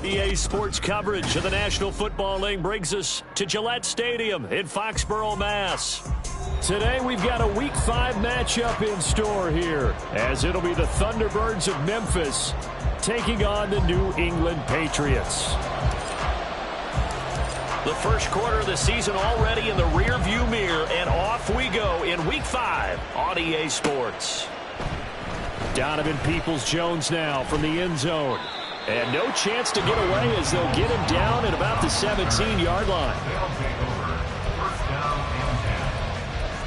EA Sports coverage of the National Football League brings us to Gillette Stadium in Foxborough, Mass. Today we've got a Week 5 matchup in store here, as it'll be the Thunderbirds of Memphis taking on the New England Patriots. The first quarter of the season already in the rearview mirror, and off we go in Week 5 on EA Sports. Donovan Peoples-Jones now from the end zone. And no chance to get away as they'll get him down at about the 17-yard line. They'll take over. First down and 10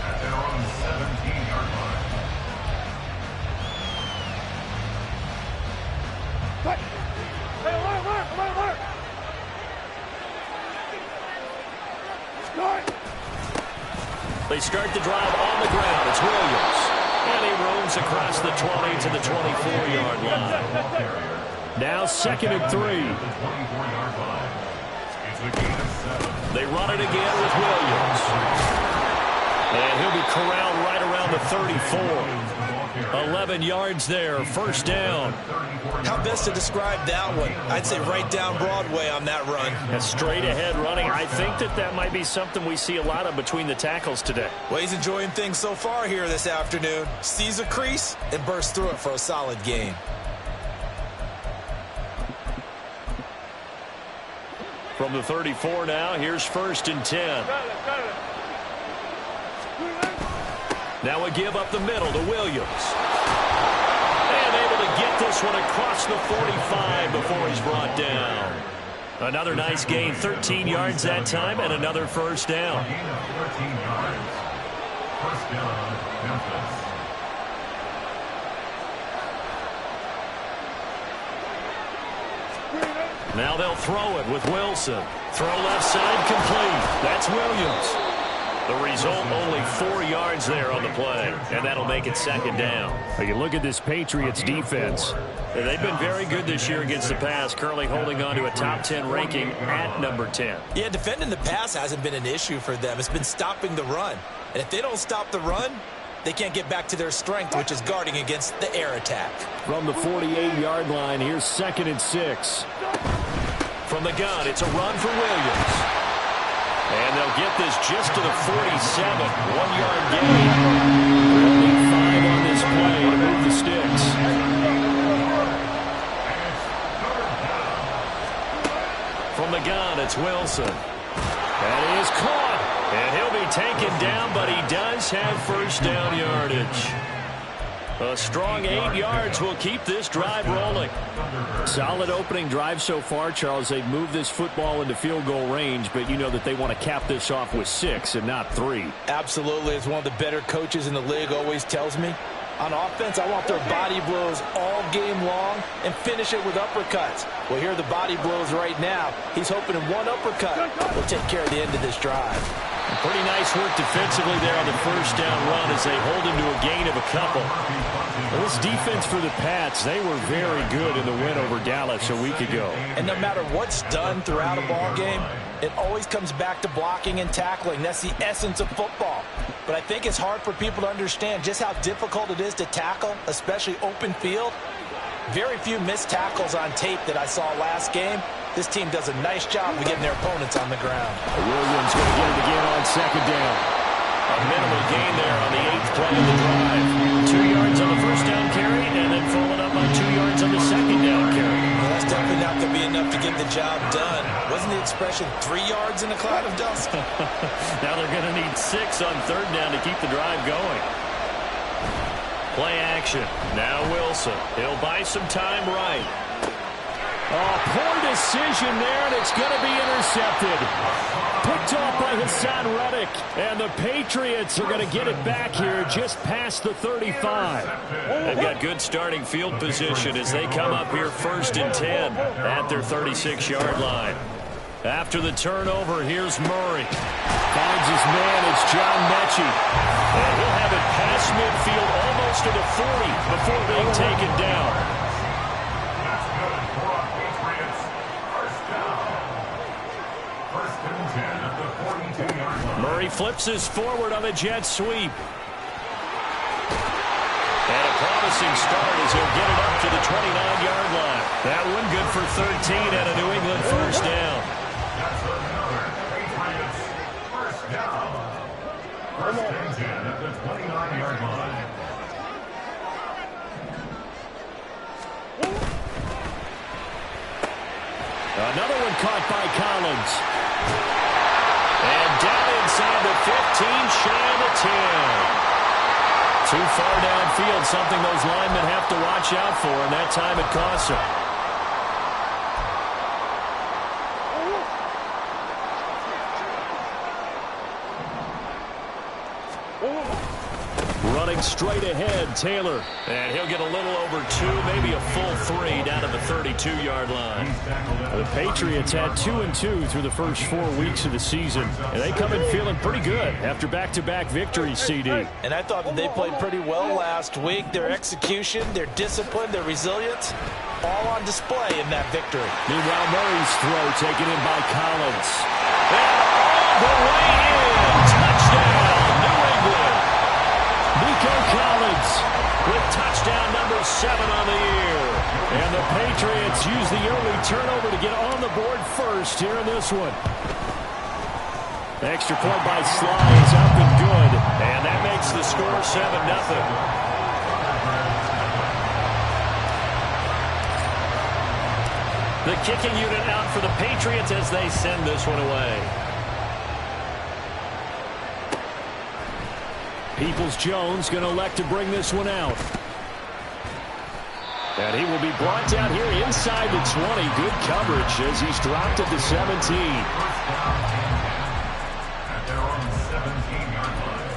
at their own 17-yard line. They start the drive on the ground. It's Williams. And he roams across the 20 to the 24-yard line. Now 2nd and 3. They run it again with Williams. And he'll be corralled right around the 34. 11 yards there, first down. How best to describe that one? I'd say right down Broadway on that run. A straight ahead running. I think that might be something we see a lot of between the tackles today. Well, he's enjoying things so far here this afternoon. Sees a crease and bursts through it for a solid gain. From the 34 now, here's 1st and 10. Now a give up the middle to Williams. And able to get this one across the 45 before he's brought down. Another nice gain, 13 yards that time, and another first down. 13 yards. First down, Memphis. Now they'll throw it with Wilson. Throw left side complete. That's Williams. The result, only 4 yards there on the play, and that'll make it 2nd down. You look at this Patriots defense. They've been very good this year against the pass, currently holding on to a top 10 ranking at number 10. Yeah, defending the pass hasn't been an issue for them. It's been stopping the run. And if they don't stop the run, they can't get back to their strength, which is guarding against the air attack. From the 48-yard line, here's 2nd and 6. From the gun, it's a run for Williams. And they'll get this just to the 47. 1-yard gain. Only 5 on this play to move the sticks. From the gun, it's Wilson. And he is caught. And he'll be taken down, but he does have first down yardage. A strong 8 yards will keep this drive rolling. Solid opening drive so far, Charles. They've moved this football into field goal range, but you know that they want to cap this off with 6 and not 3. Absolutely. As one of the better coaches in the league always tells me, on offense, I want their body blows all game long and finish it with uppercuts. Well, here are the body blows right now. He's hoping in one uppercut will take care of the end of this drive. Pretty nice work defensively there on the first down run as they hold him to a gain of a couple. Well, this defense for the Pats, they were very good in the win over Dallas a week ago. And no matter what's done throughout a ball game, it always comes back to blocking and tackling. That's the essence of football. But I think it's hard for people to understand just how difficult it is to tackle, especially open field. Very few missed tackles on tape that I saw last game. This team does a nice job of getting their opponents on the ground. Williams going to get it again on 2nd down. A minimal gain there on the 8th play of the drive. 2 yards on the first down carry, and then followed up on 2 yards on the 2nd down carry. Well, that's definitely not going to be enough to get the job done. Wasn't the expression 3 yards in a cloud of dust? Now they're going to need 6 on 3rd down to keep the drive going. Play action. Now Wilson. He'll buy some time right. Oh, poor decision there, and it's going to be intercepted. Picked off by Hassan Reddick, and the Patriots are going to get it back here just past the 35. They've got good starting field position as they come up here 1st and 10 at their 36-yard line. After the turnover, here's Murray. Finds his man, it's John Mechie. And he'll have it past midfield almost to the 40 before being taken down. Murray flips his forward on the jet sweep. And a promising start as he'll get it up to the 29-yard line. That one good for 13 and a New England first down. That's another Patriots first down. First and 10 at the 29-yard line. Another one caught by Collins. And down inside the 15, shy of the 10. Too far downfield, something those linemen have to watch out for, and that time it costs them. Running straight ahead, Taylor. And he'll get a little over 2, maybe a full 3 down to the 32-yard line. The Patriots had 2-2 through the first 4 weeks of the season, and they come in feeling pretty good after back-to-back victories, CD. And I thought that they played pretty well last week. Their execution, their discipline, their resilience, all on display in that victory. Meanwhile, Murray's throw taken in by Collins. And all the way in. Touchdown, New England. Nico Collins with touchdown number 7 on the year. And the Patriots use the early turnover to get on the board first here in this one. Extra point by Sly is up and good. And that makes the score 7-0. The kicking unit out for the Patriots as they send this one away. Peoples-Jones going to elect to bring this one out. And he will be brought down here inside the 20. Good coverage as he's dropped at the 17. At their own 17-yard line.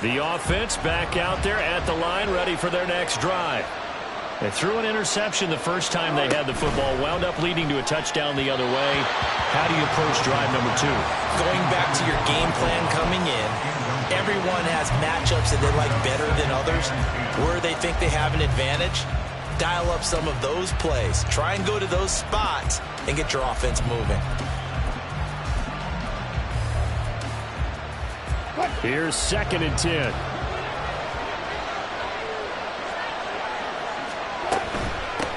The offense back out there at the line, ready for their next drive. They threw an interception the first time they had the football, wound up leading to a touchdown the other way. How do you approach drive number 2? Going back to your game plan coming in, everyone has matchups that they like better than others. Where they think they have an advantage, dial up some of those plays. Try and go to those spots and get your offense moving. Here's 2nd and 10.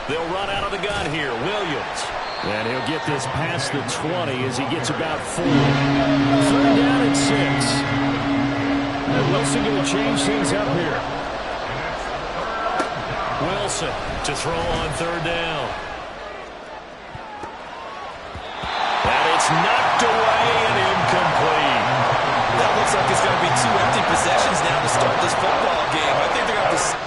They'll run out of the gun here. Williams. And he'll get this past the 20 as he gets about 4. 3rd down and 6. And Wilson going to change things up here. Wilson to throw on 3rd down. And it's knocked away and incomplete. That looks like it's going to be 2 empty possessions now to start this football game. I think they're going to have to...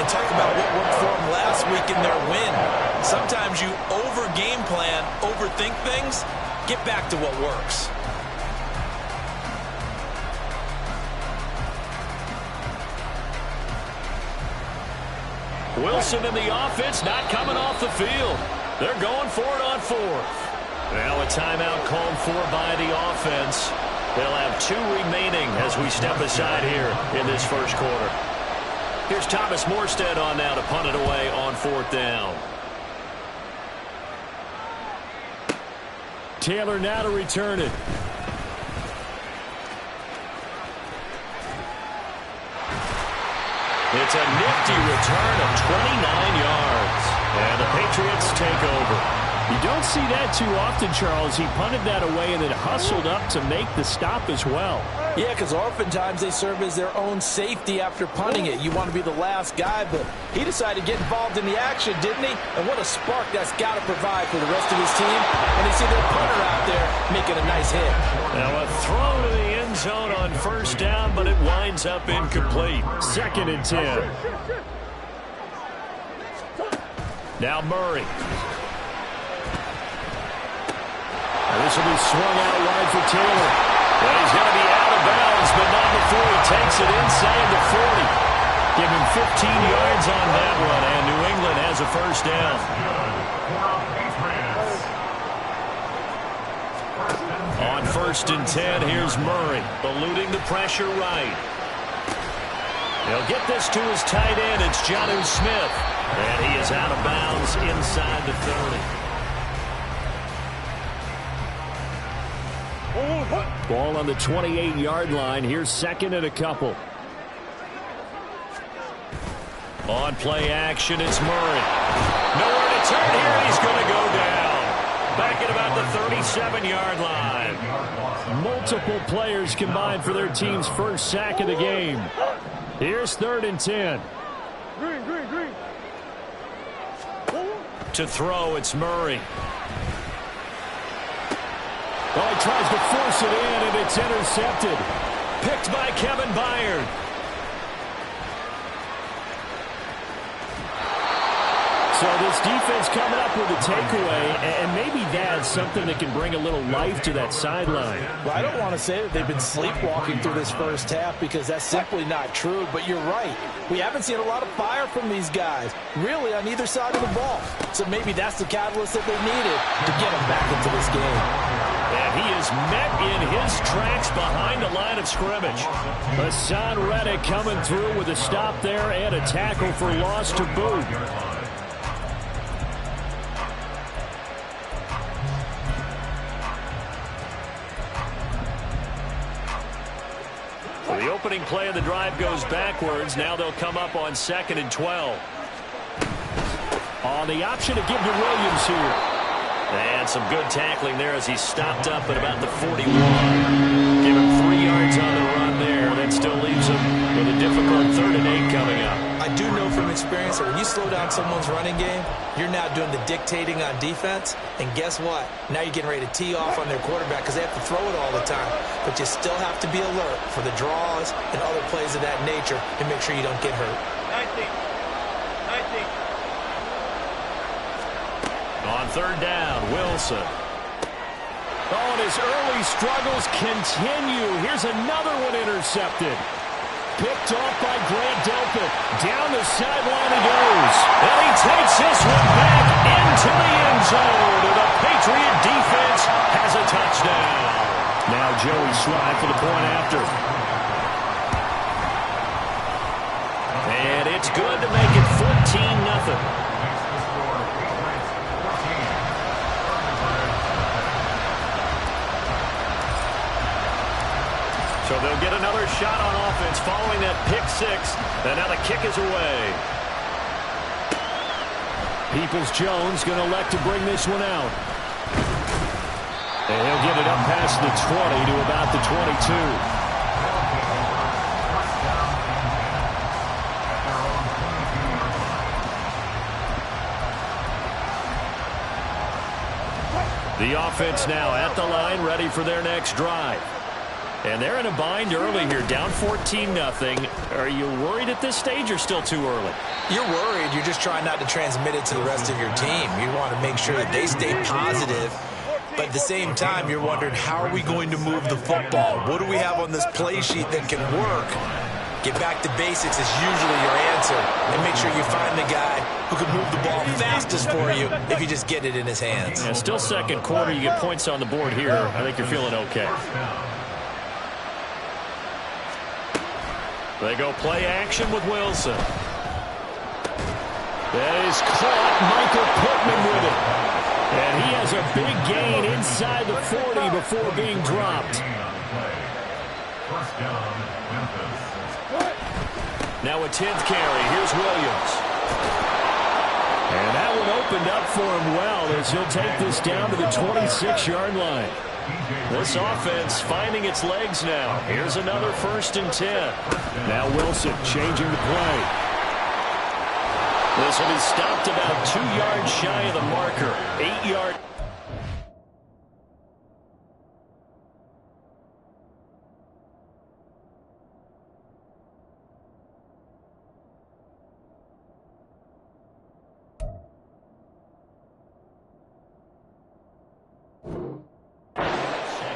Talk about what worked for them last week in their win. Sometimes you over-game plan, overthink things, get back to what works. Wilson and the offense not coming off the field. They're going for it on 4th. Now a timeout called for by the offense. They'll have 2 remaining as we step aside here in this first quarter. Here's Thomas Morstead on now to punt it away on 4th down. Taylor now to return it. It's a nifty return of 29 yards. And the Patriots take over. You don't see that too often, Charles. He punted that away and then hustled up to make the stop as well. Yeah, because oftentimes they serve as their own safety after punting it. You want to be the last guy, but he decided to get involved in the action, didn't he? And what a spark that's got to provide for the rest of his team when they see their punter out there making a nice hit. Now a throw to the end zone on 1st down, but it winds up incomplete. 2nd and 10. Now Murray. This will be swung out wide for Taylor. And he's going to be out of bounds, but not before he takes it inside the 40. Give him 15 yards on that run, and New England has a first down. On 1st and 10, here's Murray, eluding the pressure right. He'll get this to his tight end. It's Jonnu Smith. And he is out of bounds inside the 30. Ball on the 28-yard line. Here's 2nd and a couple. On play action, it's Murray. Nowhere to turn here, and he's going to go down. Back at about the 37-yard line. Multiple players combined for their team's first sack of the game. Here's 3rd and 10. Green. To throw, it's Murray. Oh, he tries to force it in, and it's intercepted. Picked by Kevin Byard. So this defense coming up with a takeaway, and maybe that's something that can bring a little life to that sideline. Well, I don't want to say that they've been sleepwalking through this first half because that's simply not true, but you're right. We haven't seen a lot of fire from these guys, really, on either side of the ball. So maybe that's the catalyst that they needed to get them back into this game. And he is met in his tracks behind the line of scrimmage. Hassan Reddick coming through with a stop there and a tackle for loss to boot. The opening play of the drive goes backwards. Now they'll come up on 2nd and 12. On the option to give to Williams here. And some good tackling there as he stopped up at about the 41. Give him 3 yards on the run there. That still leaves him with a difficult 3rd and 8 coming up. I do know from experience that when you slow down someone's running game, you're now doing the dictating on defense. And guess what? Now you're getting ready to tee off on their quarterback because they have to throw it all the time. But you still have to be alert for the draws and other plays of that nature and make sure you don't get hurt. 19. On 3rd down, Wilson. Oh, and his early struggles continue. Here's another one intercepted. Picked off by Grant Delpit. Down the sideline he goes. And he takes this one back into the end zone. And the Patriot defense has a touchdown. Now Joey Slye for the point after. And it's good to make it 14-0. So they'll get another shot on offense following that pick 6. And now the kick is away. Peoples-Jones going to elect to bring this one out. And he'll get it up past the 20 to about the 22. The offense now at the line, ready for their next drive. And they're in a bind early here, down 14-0. Are you worried at this stage or still too early? You're worried. You're just trying not to transmit it to the rest of your team. You want to make sure that they stay positive. But at the same time, you're wondering, how are we going to move the football? What do we have on this play sheet that can work? Get back to basics is usually your answer. And make sure you find the guy who can move the ball fastest for you if you just get it in his hands. Yeah, still 2nd quarter. You get points on the board here. I think you're feeling okay. They go play action with Wilson. That is caught. Michael Pittman with it. And he has a big gain inside the 40 before being dropped. Now a 10th carry. Here's Williams. And that one opened up for him well as he'll take this down to the 26-yard line. This offense finding its legs now. Here's another 1st and 10. Now Wilson changing the play. This will be stopped about 2 yards shy of the marker. 8-yard.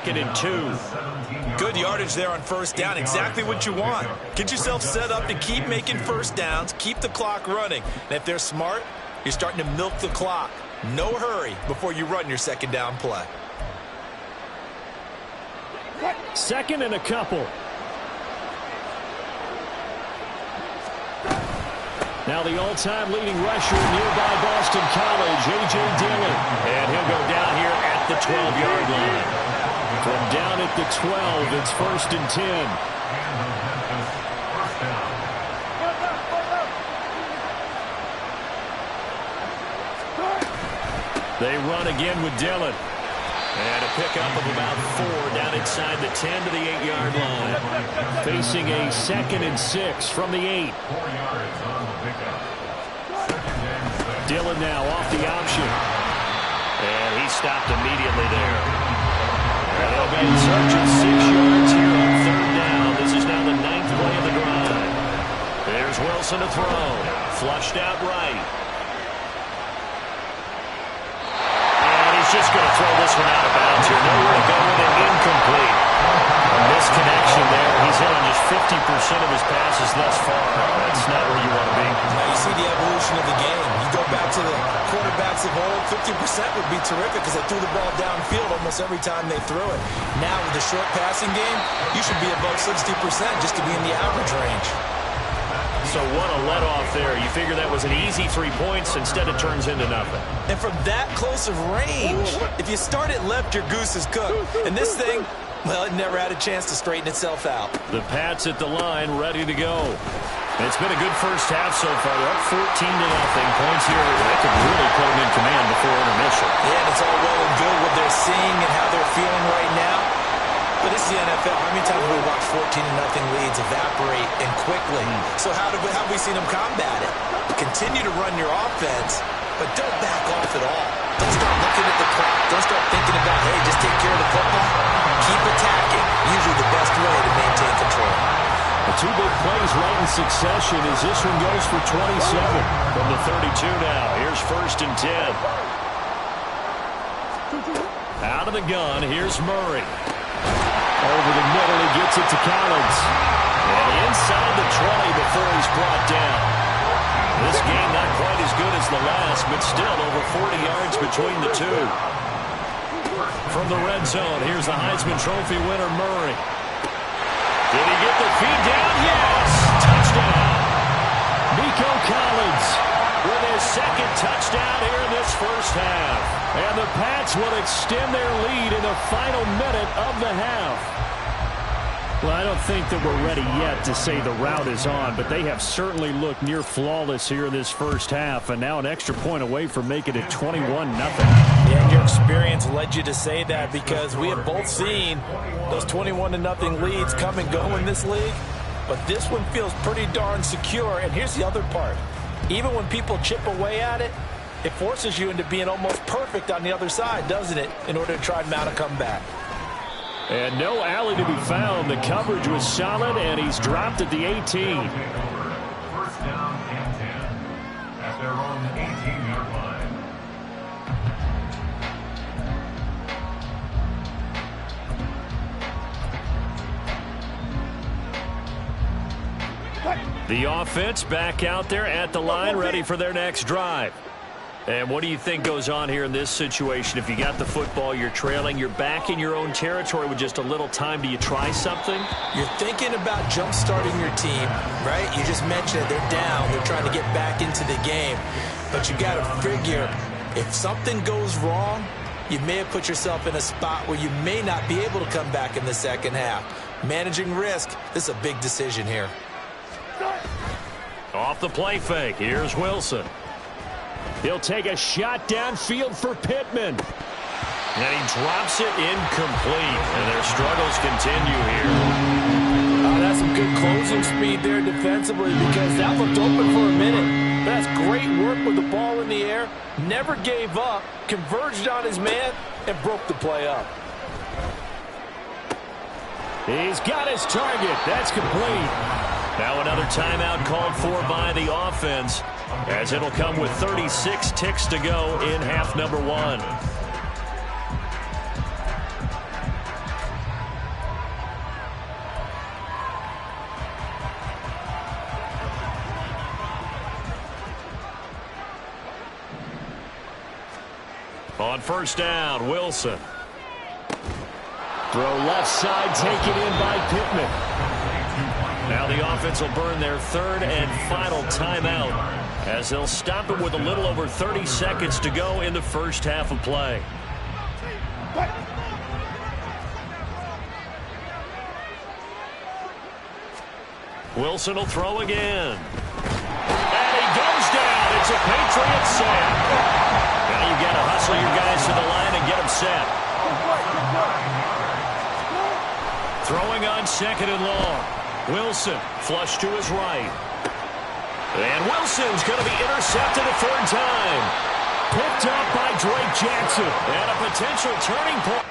2nd and 2. Good yardage there on first down. Exactly what you want. Get yourself set up to keep making first downs, keep the clock running. And if they're smart, you're starting to milk the clock. No hurry before you run your second down play. 2nd and a couple. Now the all-time leading rusher, nearby Boston College, A.J. Dillon. And he'll go down here at the 12-yard line. From down at the 12, it's 1st and 10. They run again with Dillon. And a pickup of about 4 down inside the 10 to the 8-yard line. Facing a 2nd and 6 from the 8. 4 yards on the pickup. Dillon now off the option. And he stopped immediately there. And they'll be in search of 6 yards here on 3rd down. This is now the 9th play of the drive. There's Wilson to throw. Flushed out right. Just going to throw this one out of bounds here. Nowhere to go with it. Incomplete. A misconnection there. He's hit on just 50% of his passes thus far. That's not where you want to be. Now you see the evolution of the game. You go back to the quarterbacks of old, 50% would be terrific because they threw the ball downfield almost every time they threw it. Now with the short passing game, you should be above 60% just to be in the average range. So what a let-off there. You figure that was an easy 3 points. Instead, it turns into nothing. And from that close of range, if you start it left, your goose is cooked. And this thing, well, it never had a chance to straighten itself out. The Pats at the line, ready to go. It's been a good first half so far. They're up 14-0. Points here that could really put them in command before intermission. Yeah, and it's all well and good what they're seeing and how they're feeling right now. But this is the NFL. How many times have we watched 14-0 leads evaporate and quickly? So how have we seen them combat it? Continue to run your offense, but don't back off at all. Don't start looking at the clock. Don't start thinking about, hey, just take care of the football. Keep attacking. Usually the best way to maintain control. The 2 big plays right in succession as this one goes for 27 from the 32 now. Here's 1st and 10. Out of the gun, here's Murray. Over the middle, he gets it to Collins. And inside the 20 before he's brought down. This game not quite as good as the last, but still over 40 yards between the two. From the red zone, here's the Heisman Trophy winner, Murray. Did he get the feed down? Yes! Touchdown! Nico Collins with his 2nd touchdown here in this first half. And the Pats will extend their lead in the final minute of the half. Well, I don't think that we're ready yet to say the route is on, but they have certainly looked near flawless here in this first half, and now an extra point away from making it 21-0. Yeah, and your experience led you to say that because we have both seen those 21-0 leads come and go in this league, but this one feels pretty darn secure, and here's the other part. Even when people chip away at it, it forces you into being almost perfect on the other side, doesn't it, in order to try and mount a comeback. And no alley to be found. The coverage was solid, and he's dropped at the 18. 1st down and 10 at their own 18-yard line. The offense back out there at the line, ready for their next drive. And what do you think goes on here in this situation? If you got the football, you're trailing, you're back in your own territory with just a little time. Do you try something? You're thinking about jump-starting your team, right? You just mentioned it. They're down. They're trying to get back into the game. But you got to figure, if something goes wrong, you may have put yourself in a spot where you may not be able to come back in the second half. Managing risk, this is a big decision here. Off the play fake, here's Wilson. He'll take a shot downfield for Pittman. And he drops it incomplete. And their struggles continue here. That's some good closing speed there defensively because that looked open for a minute. That's great work with the ball in the air. Never gave up, converged on his man, and broke the play up. He's got his target. That's complete. Now another timeout called for by the offense, as it'll come with 36 ticks to go in half number 1. On first down, Wilson. Throw left side, taken in by Pittman. Now the offense will burn their third and final timeout as they'll stop it with a little over 30 seconds to go in the first half of play. Wilson will throw again. And he goes down. It's a Patriot sack. Now you've got to hustle your guys to the line and get them set. Throwing on second and long. Wilson flush to his right. And Wilson's going to be intercepted a third time. Picked up by Drake Jackson. And a potential turning point.